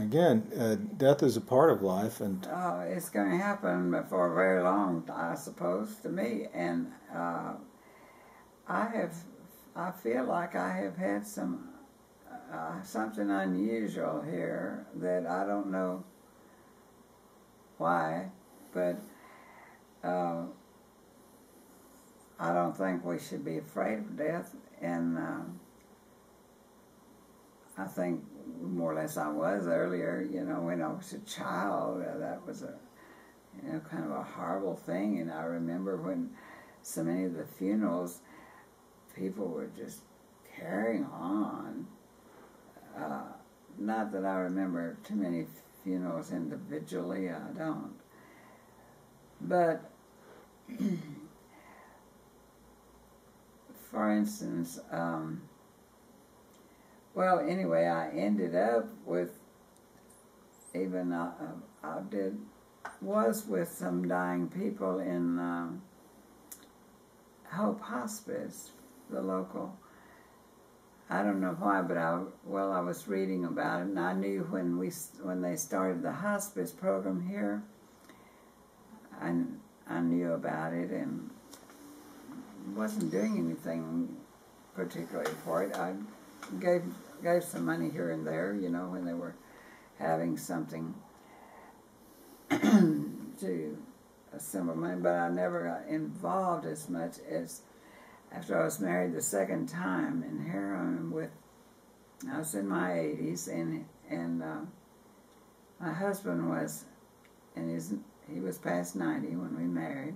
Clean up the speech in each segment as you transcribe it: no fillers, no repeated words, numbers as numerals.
again, death is a part of life, and it's going to happen before very long, I suppose, to me. And I feel like I have had something unusual here that I don't know why, but I don't think we should be afraid of death, and I think more or less I was earlier, when I was a child. That was kind of a horrible thing, and I remember when so many of the funerals, people were just carrying on. Not that I remember too many funerals individually, I don't. But, for instance, well, anyway, I ended up with, was with some dying people in Hope Hospice, the local. I don't know why, but I was reading about it, and I knew when they started the hospice program here, I knew about it and wasn't doing anything particularly for it. I gave some money here and there, when they were having something to assemble money, but I never got involved as much as after I was married the second time. And here I was in my 80s, and my husband was, he was past 90 when we married,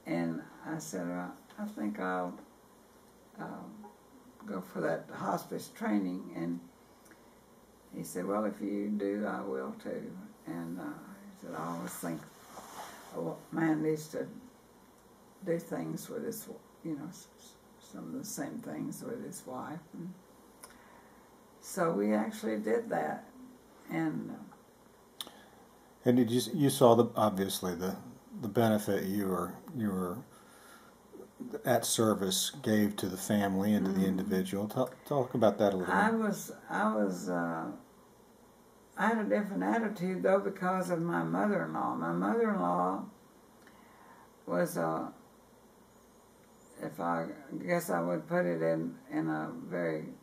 and I said, well, I think I'll go for that hospice training, and he said, well, if you do, I will too. And he said, I always think a man needs to do things with his, some of the same things with his wife. And so we actually did that, and did you saw obviously the benefit you were at service gave to the family and to the individual. Talk about that a little bit. I had a different attitude, though, because of my mother-in-law. My mother-in-law was if I guess I would put it in a very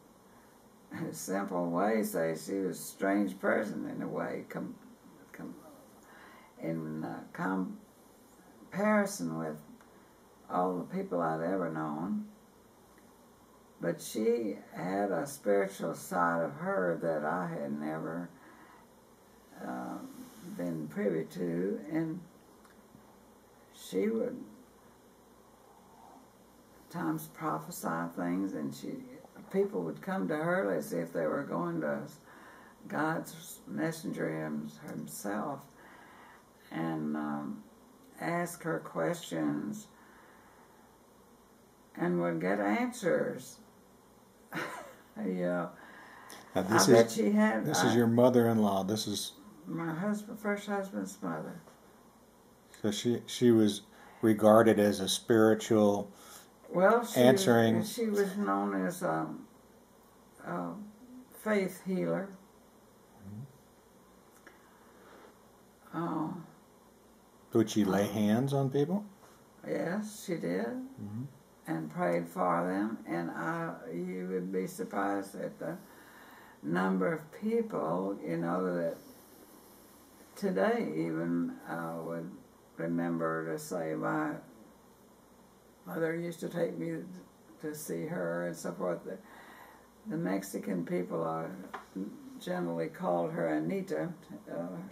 simple way, say she was a strange person in a way, in comparison with all the people I'd ever known. But she had a spiritual side of her that I had never been privy to, and she would at times prophesy things, and people would come to her as if they were going to God's messenger himself, and ask her questions, and would get answers. Now I bet she had. This is your mother-in-law. This is my first husband's mother. So she was regarded as a spiritual. Well, answering. She was known as a faith healer. Mm-hmm. Would she lay hands on people? Yes, she did, and prayed for them. And you would be surprised at the number of people, that today even would remember to say, my mother used to take me to see her and so forth. The Mexican people generally called her Anita.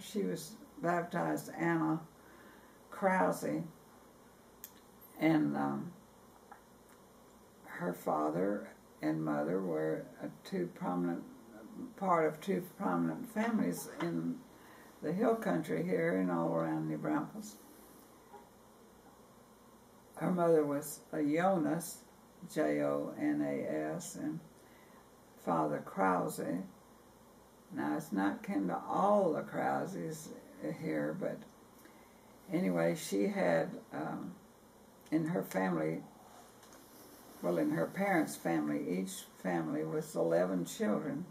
She was baptized Anna Krause, and her father and mother were part of two prominent families in the hill country here and all around New Braunfels. Her mother was a Jonas, Jonas, and Father Krause. Now, it's not kin to all the Krauses here, but anyway, she had, in her family, in her parents' family, each family was 11 children.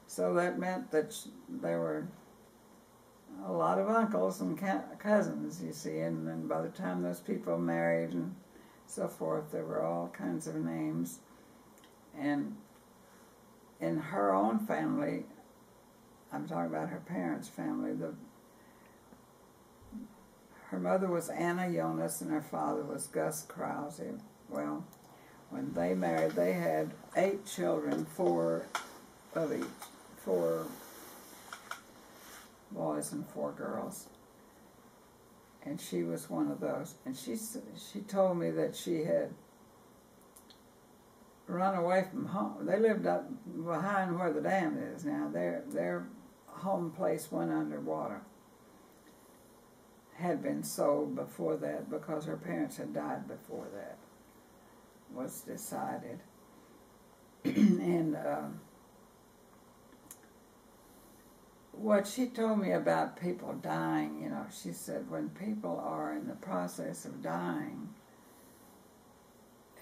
So that meant that there were a lot of uncles and cousins, you see, and then by the time those people married and so forth, there were all kinds of names. And in her own family, I'm talking about her parents' family, her mother was Anna Jonas and her father was Gus Krause. Well, when they married, they had 8 children, 4 of each, 4 boys and 4 girls. And she was one of those. And she told me that she had run away from home. They lived up behind where the dam is now. Their home place went underwater. Had been sold before that because her parents had died before that was decided. And what she told me about people dying, you know, she said when people are in the process of dying,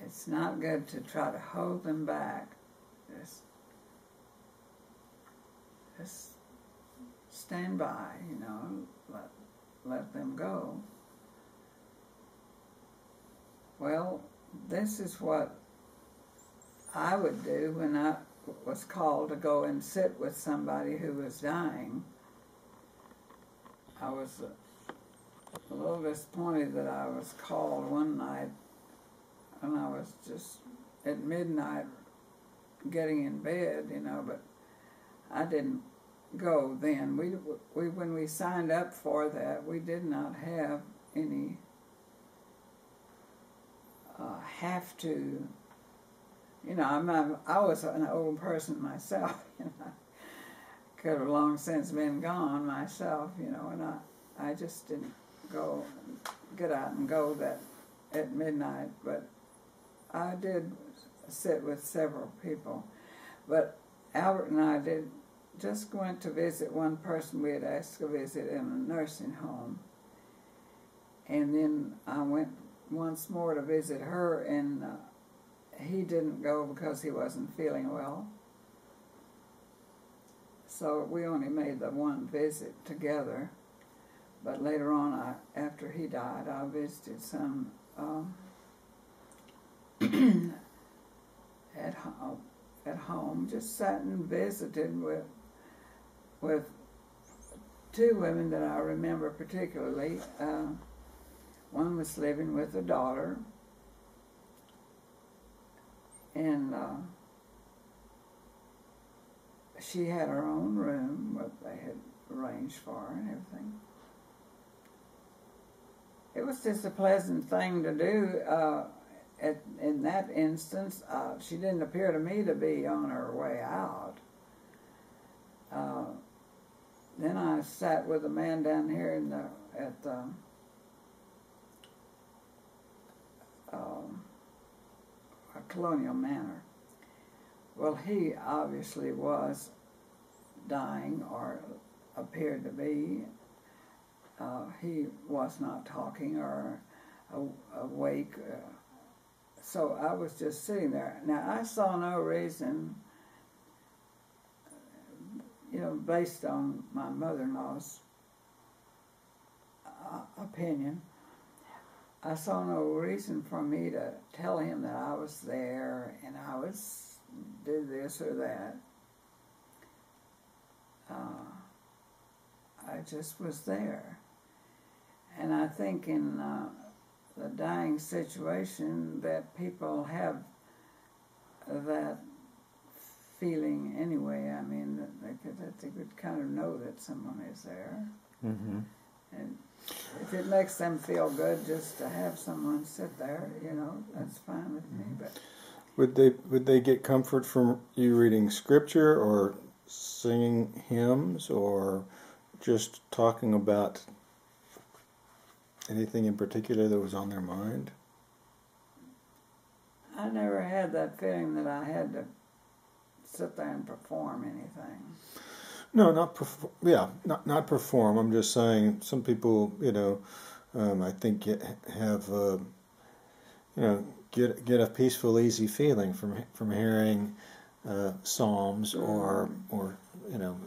it's not good to try to hold them back. Just stand by, you know, let them go. Well, this is what I would do when I was called to go and sit with somebody who was dying. I was a little disappointed that I was called one night and I was just at midnight getting in bed, you know, but I didn't go then. We when we signed up for that, we did not have any have to, you know, I was an old person myself, you know, could have long since been gone myself, you know, and I just didn't get out and go that at midnight, but I did sit with several people. But Albert and I just went to visit one person we had asked to visit in a nursing home. And then I went once more to visit her, and he didn't go because he wasn't feeling well. So we only made the one visit together. But later on, after he died, I visited some at home, just sat and visited with 2 women that I remember particularly. One was living with a daughter, and she had her own room, what they had arranged for her and everything. It was just a pleasant thing to do. In that instance, she didn't appear to me to be on her way out. Then I sat with a man down here at the Colonial Manor. Well, he obviously was dying, or appeared to be. He was not talking or awake. So I was just sitting there. Now, I saw no reason, you know, based on my mother-in-law's opinion, I saw no reason for me to tell him that I was there and I did this or that. I just was there. And I think in the dying situation that people have that feeling anyway. I mean, that they could kind of know that someone is there. Mm-hmm. And if it makes them feel good just to have someone sit there, you know, that's fine with me. But would they get comfort from you reading scripture or singing hymns or just talking about anything in particular that was on their mind? I never had that feeling that I had to sit there and perform anything. No, not perform. I'm just saying some people, you know, I think have you know, get a peaceful, easy feeling from hearing psalms or you know,